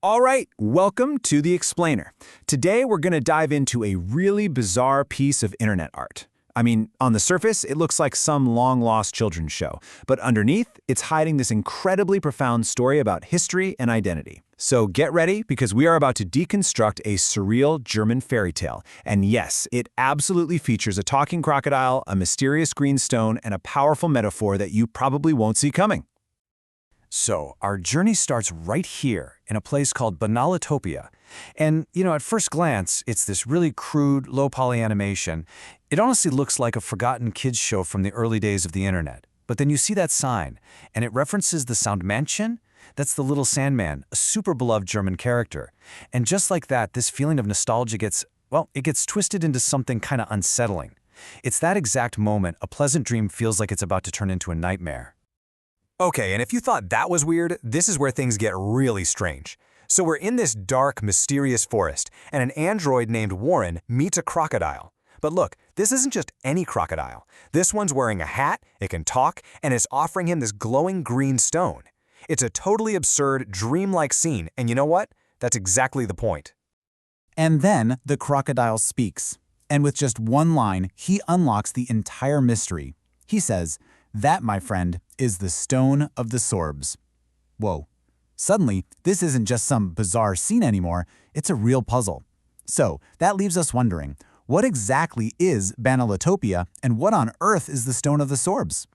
All right, welcome to The Explainer. Today we're going to dive into a really bizarre piece of internet art. I mean, on the surface, it looks like some long-lost children's show, but underneath, it's hiding this incredibly profound story about history and identity. So get ready, because we are about to deconstruct a surreal German fairy tale. And yes, it absolutely features a talking crocodile, a mysterious green stone, and a powerful metaphor that you probably won't see coming. So, our journey starts right here, in a place called Banalotopia. And, at first glance, it's this really crude, low-poly animation. It honestly looks like a forgotten kids' show from the early days of the internet. But then you see that sign, and it references the Sandmännchen. That's the little Sandman, a super beloved German character. And just like that, this feeling of nostalgia gets twisted into something kind of unsettling. It's that exact moment a pleasant dream feels like it's about to turn into a nightmare. Okay, and if you thought that was weird, this is where things get really strange. So we're in this dark, mysterious forest, and an android named Warren meets a crocodile. But look, this isn't just any crocodile. This one's wearing a hat, it can talk, and is offering him this glowing green stone. It's a totally absurd, dreamlike scene, and you know what? That's exactly the point. And then the crocodile speaks. And with just one line, he unlocks the entire mystery. He says, "That, my friend, is the stone of the Sorbs." Whoa. Suddenly, this isn't just some bizarre scene anymore, it's a real puzzle. So, that leaves us wondering, what exactly is Banalotopia, and what on earth is the stone of the Sorbs?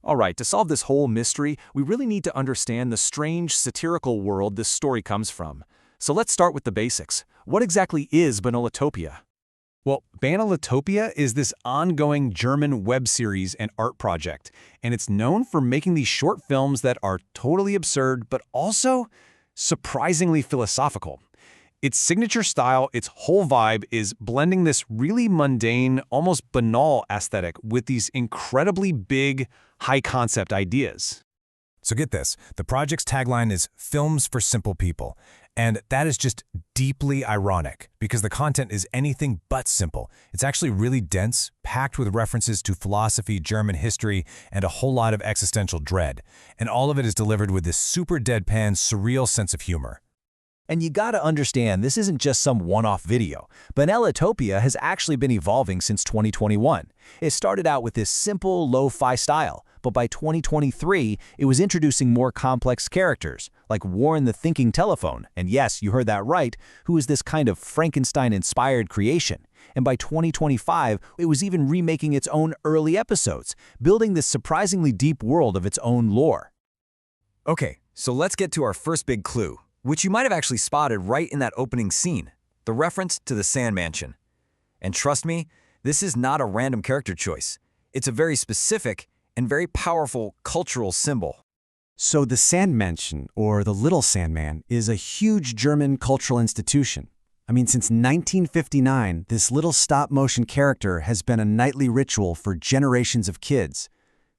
All right, to solve this whole mystery, we really need to understand the strange, satirical world this story comes from. So let's start with the basics. What exactly is Banalotopia? Well, Banalotopia is this ongoing German web series and art project, and it's known for making these short films that are totally absurd, but also surprisingly philosophical. Its signature style, its whole vibe, is blending this really mundane, almost banal aesthetic with these incredibly big, high-concept ideas. So get this, the project's tagline is Films for Simple People. And that is just deeply ironic, because the content is anything but simple. It's actually really dense, packed with references to philosophy, German history, and a whole lot of existential dread. And all of it is delivered with this super deadpan, surreal sense of humor. And you gotta understand, this isn't just some one-off video. Banalotopia has actually been evolving since 2021. It started out with this simple, lo-fi style, but by 2023, it was introducing more complex characters, like Warren the Thinking Telephone, and yes, you heard that right, who is this kind of Frankenstein-inspired creation. And by 2025, it was even remaking its own early episodes, building this surprisingly deep world of its own lore. Okay, so let's get to our first big clue, which you might have actually spotted right in that opening scene, the reference to the Sandmännchen. And trust me, this is not a random character choice. It's a very specific and very powerful cultural symbol. So the Sandmännchen, or the Little Sandman, is a huge German cultural institution. I mean, since 1959, this little stop-motion character has been a nightly ritual for generations of kids.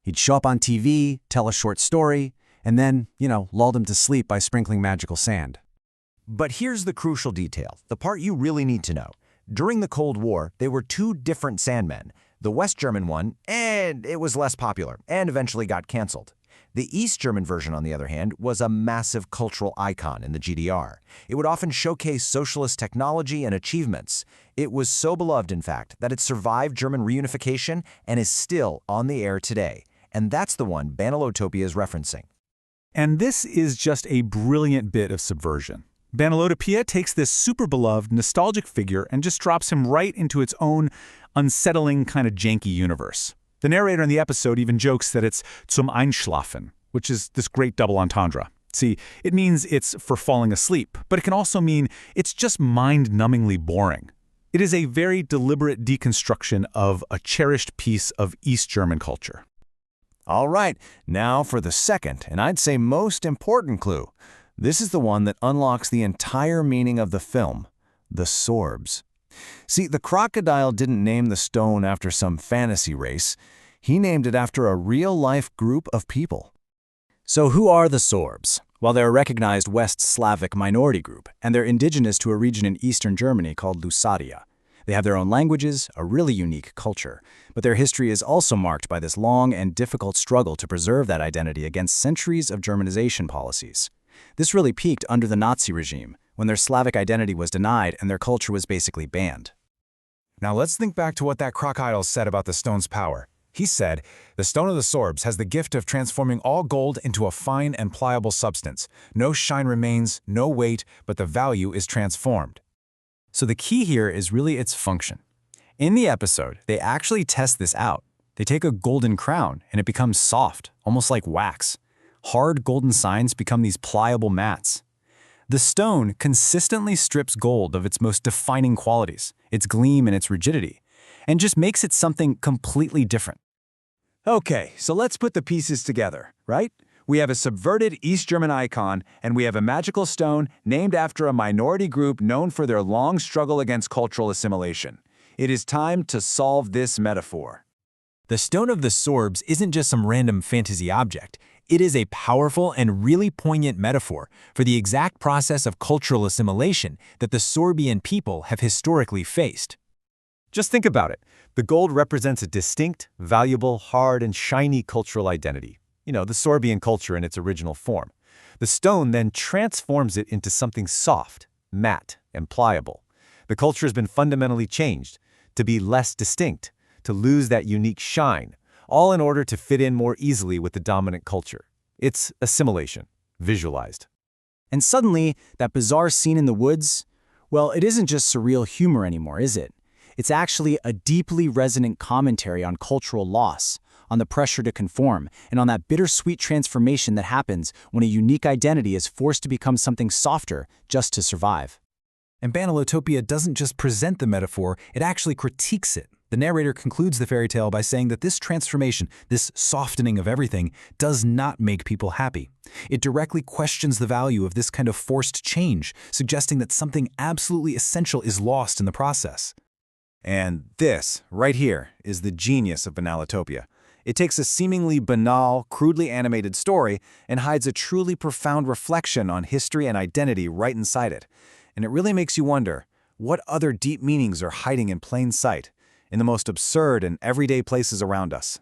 He'd show up on TV, tell a short story, and then, lull them to sleep by sprinkling magical sand. But here's the crucial detail, the part you really need to know. During the Cold War, there were two different Sandmen. The West German one, and it was less popular, and eventually got canceled. The East German version, on the other hand, was a massive cultural icon in the GDR. It would often showcase socialist technology and achievements. It was so beloved, in fact, that it survived German reunification and is still on the air today. And that's the one Banalotopia is referencing. And this is just a brilliant bit of subversion. Banalotopia takes this super beloved, nostalgic figure and just drops him right into its own unsettling, kind of janky universe. The narrator in the episode even jokes that it's zum Einschlafen, which is this great double entendre. See, it means it's for falling asleep, but it can also mean it's just mind-numbingly boring. It is a very deliberate deconstruction of a cherished piece of East German culture. All right, now for the second, and I'd say most important clue. This is the one that unlocks the entire meaning of the film, the Sorbs. See, the crocodile didn't name the stone after some fantasy race. He named it after a real-life group of people. So who are the Sorbs? Well, they're a recognized West Slavic minority group, and they're indigenous to a region in eastern Germany called Lusatia. They have their own languages, a really unique culture, but their history is also marked by this long and difficult struggle to preserve that identity against centuries of Germanization policies. This really peaked under the Nazi regime, when their Slavic identity was denied and their culture was basically banned. Now let's think back to what that crocodile said about the stone's power. He said, "The stone of the Sorbs has the gift of transforming all gold into a fine and pliable substance. No shine remains, no weight, but the value is transformed." So the key here is really its function. In the episode, they actually test this out. They take a golden crown and it becomes soft, almost like wax. Hard golden signs become these pliable mats. The stone consistently strips gold of its most defining qualities, its gleam and its rigidity, and just makes it something completely different. Okay, so let's put the pieces together, right? We have a subverted East German icon, and we have a magical stone named after a minority group known for their long struggle against cultural assimilation. It is time to solve this metaphor. The Stone of the Sorbs isn't just some random fantasy object. It is a powerful and really poignant metaphor for the exact process of cultural assimilation that the Sorbian people have historically faced. Just think about it. The gold represents a distinct, valuable, hard, and shiny cultural identity. The Sorbian culture in its original form. The stone then transforms it into something soft, matte, and pliable. The culture has been fundamentally changed to be less distinct, to lose that unique shine, all in order to fit in more easily with the dominant culture. It's assimilation, visualized. And suddenly, that bizarre scene in the woods, well, it isn't just surreal humor anymore, is it? It's actually a deeply resonant commentary on cultural loss, on the pressure to conform, and on that bittersweet transformation that happens when a unique identity is forced to become something softer just to survive. And Banalotopia doesn't just present the metaphor, it actually critiques it. The narrator concludes the fairy tale by saying that this transformation, this softening of everything, does not make people happy. It directly questions the value of this kind of forced change, suggesting that something absolutely essential is lost in the process. And this, right here, is the genius of Banalotopia. It takes a seemingly banal, crudely animated story and hides a truly profound reflection on history and identity right inside it. And it really makes you wonder, what other deep meanings are hiding in plain sight, in the most absurd and everyday places around us?